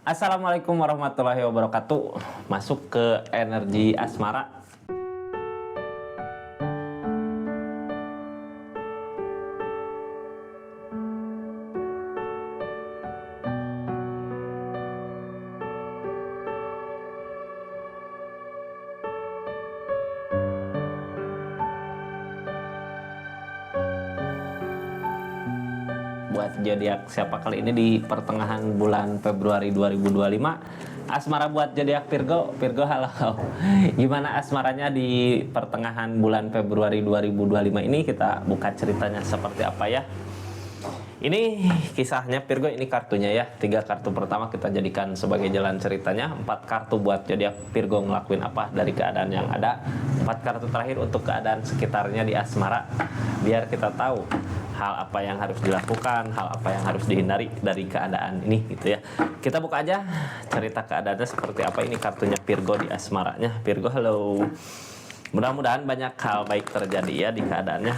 Assalamualaikum warahmatullahi wabarakatuh. Masuk ke energi asmara. Buat zodiak siapa kali ini di pertengahan bulan Februari 2025. Asmara buat zodiak Virgo. Virgo, halo. Gimana asmaranya di pertengahan bulan Februari 2025 ini? Kita buka ceritanya seperti apa ya. Ini kisahnya Virgo, ini kartunya ya. 3 kartu pertama kita jadikan sebagai jalan ceritanya. 4 kartu buat zodiak Virgo ngelakuin apa dari keadaan yang ada. 4 kartu terakhir untuk keadaan sekitarnya di asmara. Biar kita tahu hal apa yang harus dilakukan, hal apa yang harus dihindari dari keadaan ini gitu ya. Kita buka aja cerita keadaannya seperti apa. Ini kartunya Virgo di asmaranya. Virgo, halo. Mudah-mudahan banyak hal baik terjadi ya di keadaannya.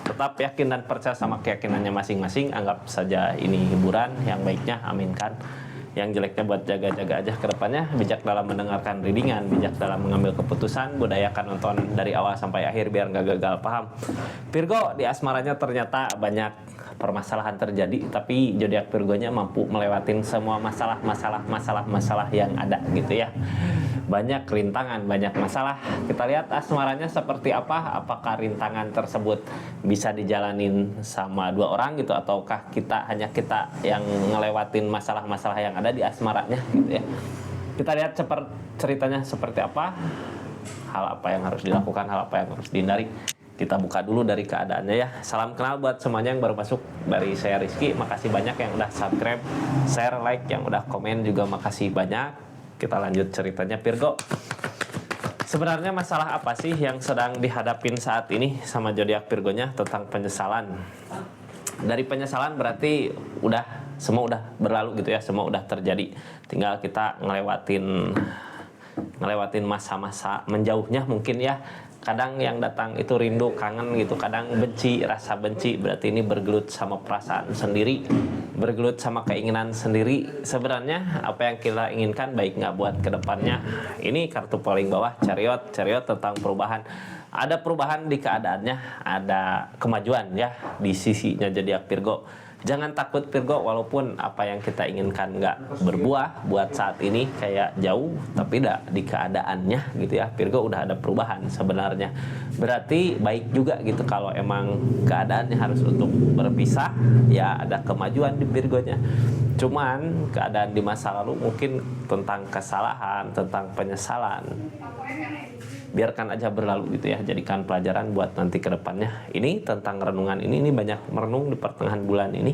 Tetap yakin dan percaya sama keyakinannya masing-masing. Anggap saja ini hiburan, yang baiknya aminkan. Yang jeleknya buat jaga-jaga aja ke depannya. Bijak dalam mendengarkan readingan, bijak dalam mengambil keputusan, budayakan nonton dari awal sampai akhir biar nggak gagal paham. Virgo, di asmaranya ternyata banyak permasalahan terjadi, tapi zodiak Virgonya mampu melewatin semua masalah yang ada gitu ya. Banyak rintangan, banyak masalah. Kita lihat asmaranya seperti apa. Apakah rintangan tersebut bisa dijalanin sama 2 orang gitu, ataukah hanya kita yang ngelewatin masalah-masalah yang ada di asmaranya gitu ya. Kita lihat ceritanya seperti apa. Hal apa yang harus dilakukan, hal apa yang harus dihindari. Kita buka dulu dari keadaannya ya. Salam kenal buat semuanya yang baru masuk. Dari saya Rizky, makasih banyak yang udah subscribe, share, like, yang udah komen juga makasih banyak. Kita lanjut ceritanya Virgo. Sebenarnya masalah apa sih yang sedang dihadapin saat ini sama zodiak Virgonya? Tentang penyesalan. Dari penyesalan berarti semua udah berlalu gitu ya, semua udah terjadi. Tinggal kita ngelewatin masa-masa menjauhnya mungkin ya. Kadang yang datang itu rindu, kangen gitu. Kadang benci, rasa benci. Berarti ini bergelut sama perasaan sendiri, bergelut sama keinginan sendiri. Sebenarnya apa yang kita inginkan baik nggak buat kedepannya. Ini kartu paling bawah, Chariot. Chariot tentang perubahan. Ada perubahan di keadaannya, ada kemajuan ya di sisinya zodiak Virgo. Jangan takut Virgo, walaupun apa yang kita inginkan nggak berbuah buat saat ini kayak jauh, tapi di keadaannya gitu ya Virgo udah ada perubahan sebenarnya. Berarti baik juga gitu kalau emang keadaannya harus untuk berpisah, ya ada kemajuan di Virgonya. Cuman keadaan di masa lalu mungkin tentang kesalahan, tentang penyesalan, biarkan aja berlalu gitu ya, jadikan pelajaran buat nanti ke depannya. Ini tentang renungan ini banyak merenung di pertengahan bulan ini.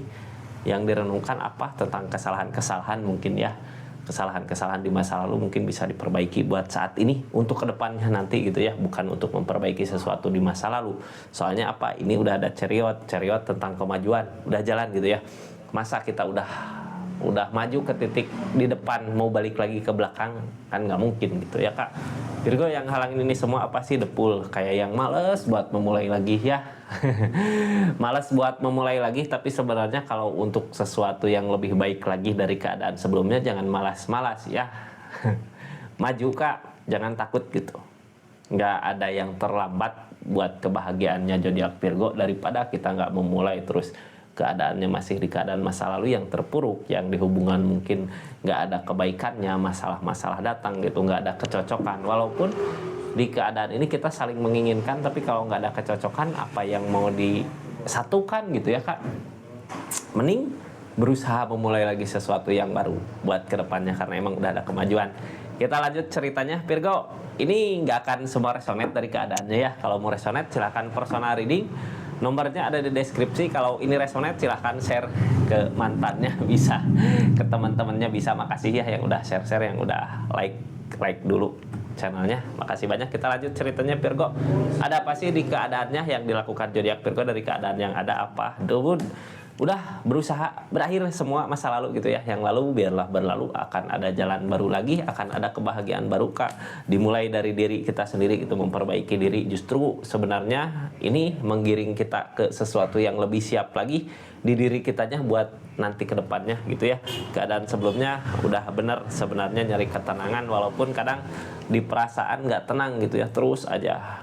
Yang direnungkan apa? Tentang kesalahan-kesalahan mungkin ya. Kesalahan-kesalahan di masa lalu mungkin bisa diperbaiki buat saat ini untuk ke depannya nanti gitu ya, bukan untuk memperbaiki sesuatu di masa lalu. Soalnya apa? Ini udah ada Chariot tentang kemajuan, udah jalan gitu ya. Masa kita udah maju ke titik di depan mau balik lagi ke belakang, kan nggak mungkin gitu ya Kak. Virgo, yang halangin ini semua apa sih? Depul, kayak yang males buat memulai lagi ya. Males buat memulai lagi, tapi sebenarnya kalau untuk sesuatu yang lebih baik lagi dari keadaan sebelumnya, jangan malas-malas ya. Maju Kak, jangan takut gitu. Nggak ada yang terlambat buat kebahagiaannya zodiak Virgo daripada kita nggak memulai terus keadaannya masih di keadaan masa lalu yang terpuruk, yang di hubungan mungkin nggak ada kebaikannya, masalah-masalah datang gitu, nggak ada kecocokan. Walaupun di keadaan ini kita saling menginginkan, tapi kalau nggak ada kecocokan, apa yang mau disatukan gitu ya Kak. Mending berusaha memulai lagi sesuatu yang baru buat kedepannya, karena emang udah ada kemajuan. Kita lanjut ceritanya Virgo. Ini nggak akan semua resonate dari keadaannya ya. Kalau mau resonate silahkan personal reading. Nomornya ada di deskripsi. Kalau ini resonate silahkan share ke mantannya, bisa ke teman-temannya, bisa. Makasih ya yang udah share, yang udah like dulu channelnya. Makasih banyak. Kita lanjut ceritanya Virgo. Ada apa sih di keadaannya yang dilakukan zodiak Virgo dari keadaan yang ada? Apa? udah berusaha berakhir semua masa lalu gitu ya. Yang lalu biarlah berlalu, akan ada jalan baru lagi, akan ada kebahagiaan baru Kak. Dimulai dari diri kita sendiri itu, memperbaiki diri. Justru sebenarnya ini menggiring kita ke sesuatu yang lebih siap lagi di diri kitanya buat nanti ke depannya gitu ya. Keadaan sebelumnya udah bener sebenarnya nyari ketenangan, walaupun kadang di perasaan nggak tenang gitu ya, terus aja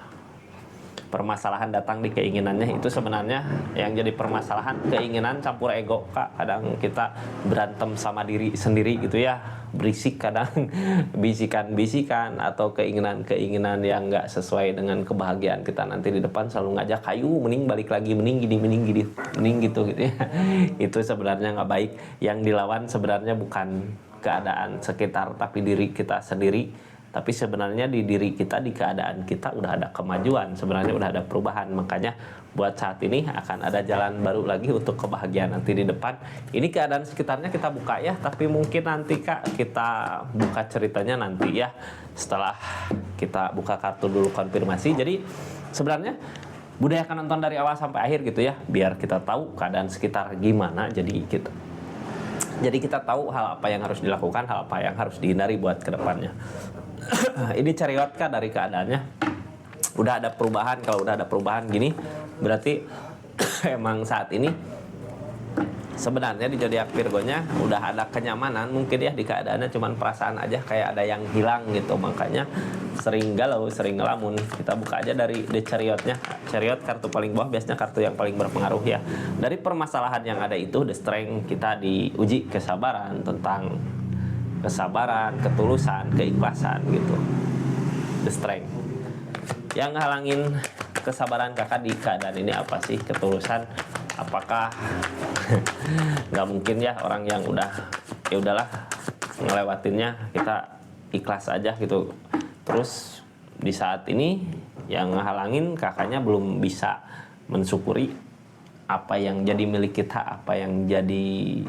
permasalahan datang di keinginannya. Itu sebenarnya yang jadi permasalahan, keinginan campur ego Kak. Kadang kita berantem sama diri sendiri gitu ya, berisik kadang bisikan-bisikan atau keinginan-keinginan yang nggak sesuai dengan kebahagiaan kita nanti di depan, selalu ngajak kayu mending balik lagi, mending gini, mending gitu ya. Itu sebenarnya nggak baik. Yang dilawan sebenarnya bukan keadaan sekitar tapi diri kita sendiri. Tapi sebenarnya di diri kita, di keadaan kita udah ada kemajuan, sebenarnya udah ada perubahan. Makanya buat saat ini akan ada jalan baru lagi untuk kebahagiaan nanti di depan. Ini keadaan sekitarnya kita buka ya, tapi mungkin nanti Kak kita buka ceritanya nanti ya, setelah kita buka kartu dulu konfirmasi. Jadi sebenarnya budayakan nonton dari awal sampai akhir gitu ya, biar kita tahu keadaan sekitar gimana. Jadi kita tahu hal apa yang harus dilakukan, hal apa yang harus dihindari buat kedepannya. Ini cariot Kak dari keadaannya udah ada perubahan. Kalau udah ada perubahan gini berarti emang saat ini sebenarnya di zodiak Virgo-nya udah ada kenyamanan mungkin ya di keadaannya, cuman perasaan aja kayak ada yang hilang gitu. Makanya sering galau, sering ngelamun. Kita buka aja dari The Chariot-nya. Chariot kartu paling bawah, biasanya kartu yang paling berpengaruh ya. Dari permasalahan yang ada itu, The Strength, kita diuji kesabaran, tentang kesabaran, ketulusan, keikhlasan gitu. The Strength. Yang ngehalangin kesabaran Kakak di keadaan ini apa sih? Ketulusan. Apakah nggak mungkin ya orang yang udah ya udahlah ngelewatinnya, kita ikhlas aja gitu. Terus di saat ini yang ngehalangin Kakaknya belum bisa mensyukuri apa yang jadi milik kita, apa yang jadi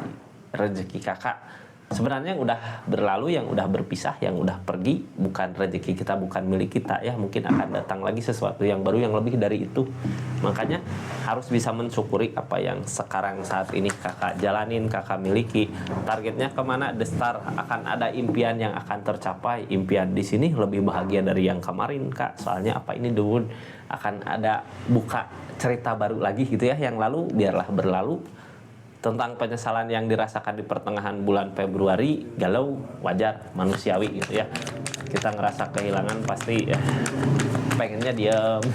rezeki Kakak. Sebenarnya yang udah berlalu, yang udah berpisah, yang udah pergi, bukan rezeki kita, bukan milik kita ya. Mungkin akan datang lagi sesuatu yang baru, yang lebih dari itu. Makanya harus bisa mensyukuri apa yang sekarang saat ini Kakak jalanin, Kakak miliki. Targetnya kemana? The Star. Akan ada impian yang akan tercapai. Impian di sini lebih bahagia dari yang kemarin Kak. Soalnya apa ini Dun? Akan ada buka cerita baru lagi gitu ya. Yang lalu biarlah berlalu. Tentang penyesalan yang dirasakan di pertengahan bulan Februari, galau, wajar, manusiawi gitu ya. Kita ngerasa kehilangan pasti ya, pengennya diam,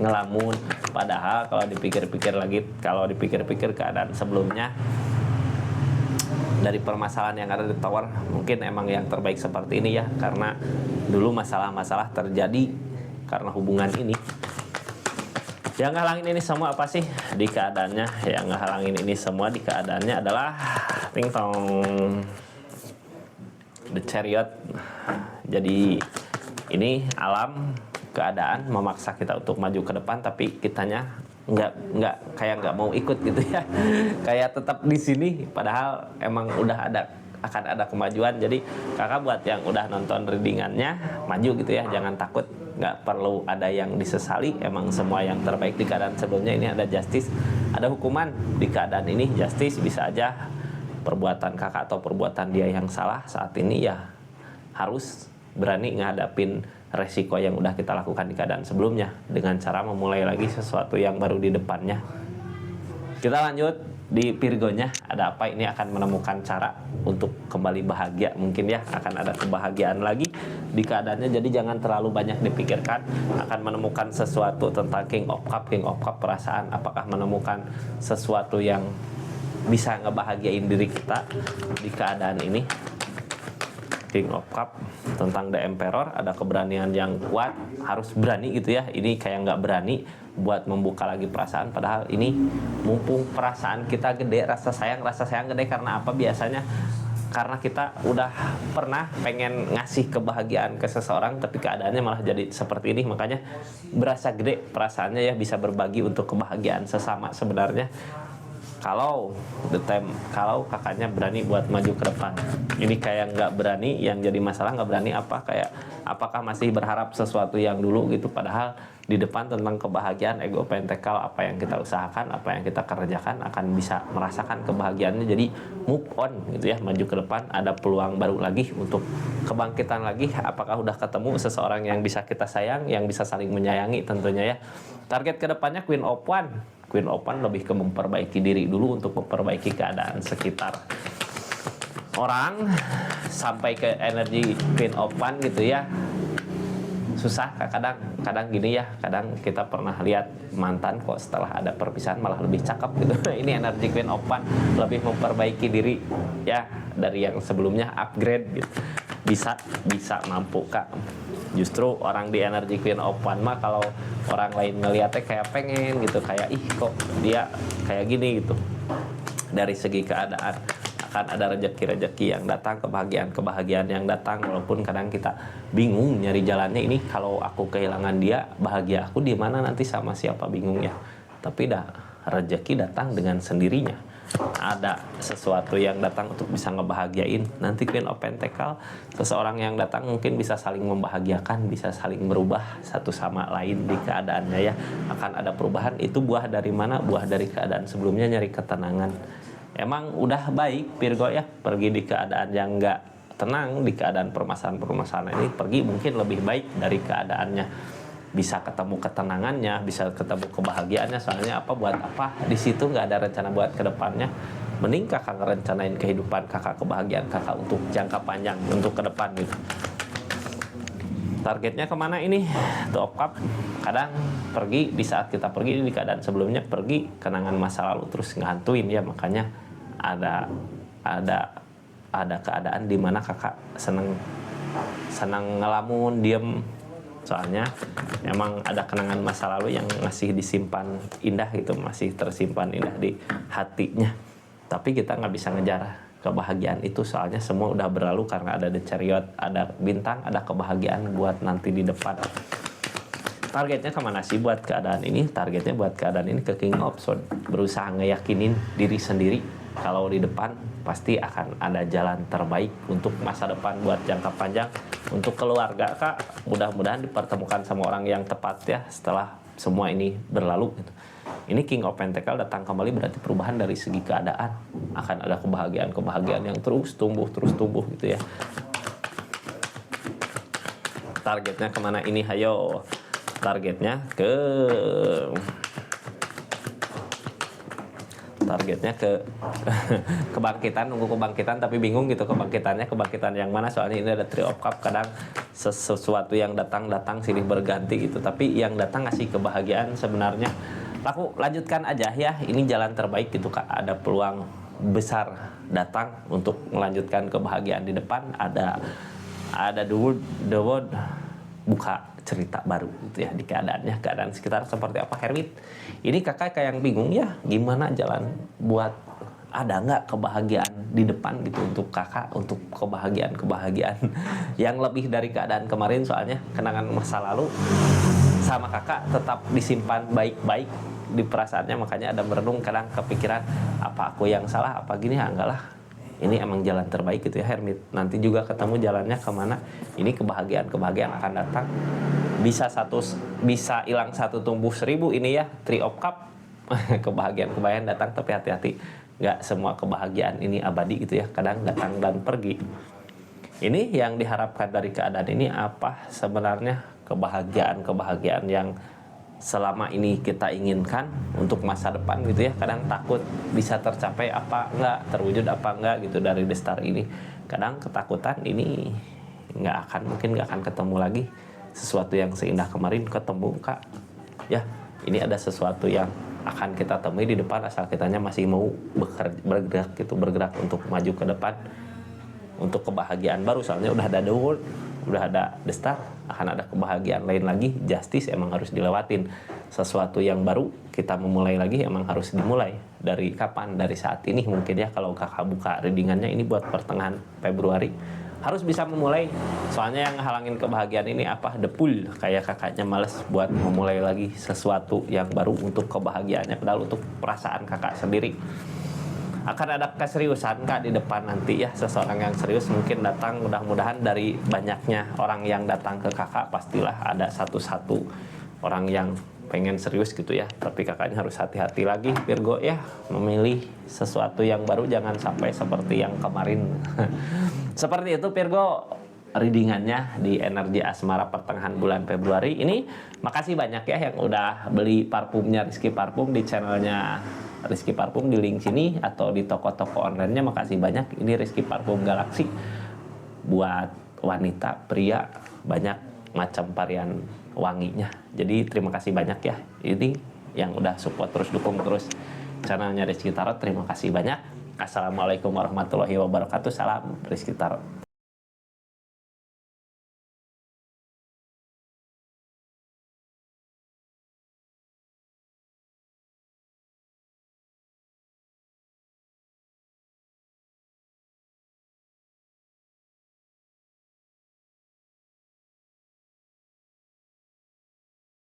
ngelamun. Padahal kalau dipikir-pikir keadaan sebelumnya dari permasalahan yang ada di Tower, mungkin emang yang terbaik seperti ini ya. Karena dulu masalah-masalah terjadi karena hubungan ini. Yang ngehalangin ini semua apa sih di keadaannya? Yang ngehalangin ini semua di keadaannya adalah ting tong, The Chariot. Jadi ini alam, keadaan memaksa kita untuk maju ke depan, tapi kitanya nggak mau ikut gitu ya. Kayak tetap di sini padahal emang akan ada kemajuan. Jadi Kakak buat yang udah nonton readingannya, maju gitu ya, jangan takut. Nggak perlu ada yang disesali, emang semua yang terbaik di keadaan sebelumnya. Ini ada justice, ada hukuman di keadaan ini. Justice bisa aja perbuatan Kakak atau perbuatan dia yang salah saat ini ya, harus berani ngadapin resiko yang udah kita lakukan di keadaan sebelumnya dengan cara memulai lagi sesuatu yang baru di depannya. Kita lanjut di Virgonya, ada apa? Ini akan menemukan cara untuk kembali bahagia, mungkin ya, akan ada kebahagiaan lagi di keadaannya. Jadi jangan terlalu banyak dipikirkan, akan menemukan sesuatu tentang King of Cup perasaan. Apakah menemukan sesuatu yang bisa ngebahagiain diri kita di keadaan ini. King of Cup tentang The Emperor, ada keberanian yang kuat, harus berani gitu ya. Ini kayak nggak berani buat membuka lagi perasaan, padahal ini mumpung perasaan kita gede, rasa sayang gede. Karena apa? Biasanya karena kita udah pernah pengen ngasih kebahagiaan ke seseorang, tapi keadaannya malah jadi seperti ini. Makanya berasa gede perasaannya ya, bisa berbagi untuk kebahagiaan sesama. Sebenarnya Kalau kalau kakaknya berani buat maju ke depan, ini kayak nggak berani, yang jadi masalah nggak berani apa, kayak apakah masih berharap sesuatu yang dulu gitu, padahal di depan tentang kebahagiaan ego pentekal, apa yang kita usahakan, apa yang kita kerjakan akan bisa merasakan kebahagiaannya, jadi move on gitu ya, maju ke depan, ada peluang baru lagi untuk kebangkitan lagi. Apakah udah ketemu seseorang yang bisa kita sayang, yang bisa saling menyayangi tentunya ya. Target kedepannya Queen of One. Queen of One lebih ke memperbaiki diri dulu untuk memperbaiki keadaan sekitar. Orang sampai ke energi Queen of One gitu ya, susah. Kadang gini ya, kadang kita pernah lihat mantan kok setelah ada perpisahan malah lebih cakep gitu. Ini energi Queen of One, lebih memperbaiki diri ya, dari yang sebelumnya upgrade gitu. Bisa mampu Kak. Justru orang di energi Queen of One mah kalau orang lain ngeliatnya kayak pengen gitu, kayak ih kok dia kayak gini gitu. Dari segi keadaan akan ada rezeki-rezeki yang datang, kebahagiaan yang datang, walaupun kadang kita bingung nyari jalannya. Ini kalau aku kehilangan dia, bahagia aku di mana nanti, sama siapa, bingung ya. Tapi dah rezeki datang dengan sendirinya. Ada sesuatu yang datang untuk bisa ngebahagiain. Nanti Queen of Pentacle, seseorang yang datang mungkin bisa saling membahagiakan, bisa saling merubah satu sama lain di keadaannya ya. Akan ada perubahan. Itu buah dari mana? Buah dari keadaan sebelumnya, nyari ketenangan. Emang udah baik Virgo ya, pergi di keadaan yang nggak tenang, di keadaan permasalahan ini pergi mungkin lebih baik dari keadaannya. Bisa ketemu ketenangannya, bisa ketemu kebahagiaannya. Soalnya apa, buat apa di situ nggak ada rencana buat kedepannya. Mending kakak ngerencanain kehidupan kakak, kebahagiaan kakak untuk jangka panjang, untuk ke depan gitu. Targetnya kemana ini? Two of Cup. Kadang pergi di saat kita pergi di keadaan sebelumnya, pergi kenangan masa lalu terus ngehantuin ya. Makanya ada keadaan di mana kakak seneng ngelamun, diem. Soalnya emang ada kenangan masa lalu yang masih disimpan indah gitu, masih tersimpan indah di hatinya. Tapi kita nggak bisa ngejar kebahagiaan itu, soalnya semua udah berlalu karena ada The Chariot, ada bintang, ada kebahagiaan buat nanti di depan. Targetnya kemana sih buat keadaan ini? Targetnya buat keadaan ini ke King of Swords. Berusaha ngeyakinin diri sendiri kalau di depan pasti akan ada jalan terbaik untuk masa depan, buat jangka panjang. Untuk keluarga Kak, mudah-mudahan dipertemukan sama orang yang tepat ya setelah semua ini berlalu gitu. Ini King of Pentacle datang kembali, berarti perubahan dari segi keadaan. Akan ada kebahagiaan yang terus tumbuh gitu ya. Targetnya kemana ini? Hayo. Targetnya ke kebangkitan, nunggu kebangkitan tapi bingung gitu kebangkitan yang mana. Soalnya ini ada Three of Cup, kadang sesuatu yang datang silih berganti gitu, tapi yang datang ngasih kebahagiaan sebenarnya. Aku lanjutkan aja ya, ini jalan terbaik gitu Kak, ada peluang besar datang untuk melanjutkan kebahagiaan di depan. Ada the world buka cerita baru gitu ya di keadaan sekitar seperti apa. Hermit, ini kakak kayak yang bingung ya, gimana jalan buat ada nggak kebahagiaan di depan gitu untuk kakak, untuk kebahagiaan yang lebih dari keadaan kemarin. Soalnya kenangan masa lalu sama kakak tetap disimpan baik-baik di perasaannya, makanya ada merenung, kadang kepikiran apa aku yang salah, apa gini ya. Enggak lah, ini emang jalan terbaik gitu ya Hermit. Nanti juga ketemu jalannya kemana. Ini kebahagiaan akan datang. Bisa hilang satu tumbuh 1000 ini ya, Three of Cup. kebahagiaan datang, tapi hati-hati, nggak semua kebahagiaan ini abadi gitu ya, kadang datang dan pergi. Ini yang diharapkan dari keadaan ini apa sebenarnya? Kebahagiaan yang selama ini kita inginkan untuk masa depan gitu ya. Kadang takut bisa tercapai apa enggak, terwujud apa enggak gitu dari The Star ini. Kadang ketakutan ini mungkin nggak akan ketemu lagi sesuatu yang seindah kemarin ketemu Kak. Ya, ini ada sesuatu yang akan kita temui di depan, asal kitanya masih mau bergerak untuk maju ke depan untuk kebahagiaan baru. Soalnya udah ada The World, udah ada The Star, akan ada kebahagiaan lain lagi. Justice emang harus dilewatin. Sesuatu yang baru kita memulai lagi emang harus dimulai. Dari kapan? Dari saat ini mungkin ya, kalau kakak buka readingannya ini buat pertengahan Februari. harus bisa memulai. Soalnya yang halangin kebahagiaan ini apa? Depul. Kayak kakaknya males buat memulai lagi sesuatu yang baru untuk kebahagiaannya, padahal untuk perasaan kakak sendiri. Akan ada keseriusan kak di depan nanti ya. Seseorang yang serius mungkin datang, mudah-mudahan dari banyaknya orang yang datang ke kakak pastilah ada satu-satu orang yang pengen serius gitu ya. Tapi kakaknya harus hati-hati lagi Virgo ya, memilih sesuatu yang baru, jangan sampai seperti yang kemarin. Seperti itu Virgo readingannya di energi asmara pertengahan bulan Februari ini. Makasih banyak ya yang udah beli parfumnya Rizky Parfum di channelnya Rizky Parfum di link sini atau di toko-toko online-nya. Makasih banyak. Ini Rizky Parfum Galaxy buat wanita, pria, banyak macam varian wanginya. Jadi terima kasih banyak ya. Ini yang udah support terus, dukung terus channelnya Rizky Tarot. Terima kasih banyak. Assalamualaikum warahmatullahi wabarakatuh. Salam Rizky Tarot.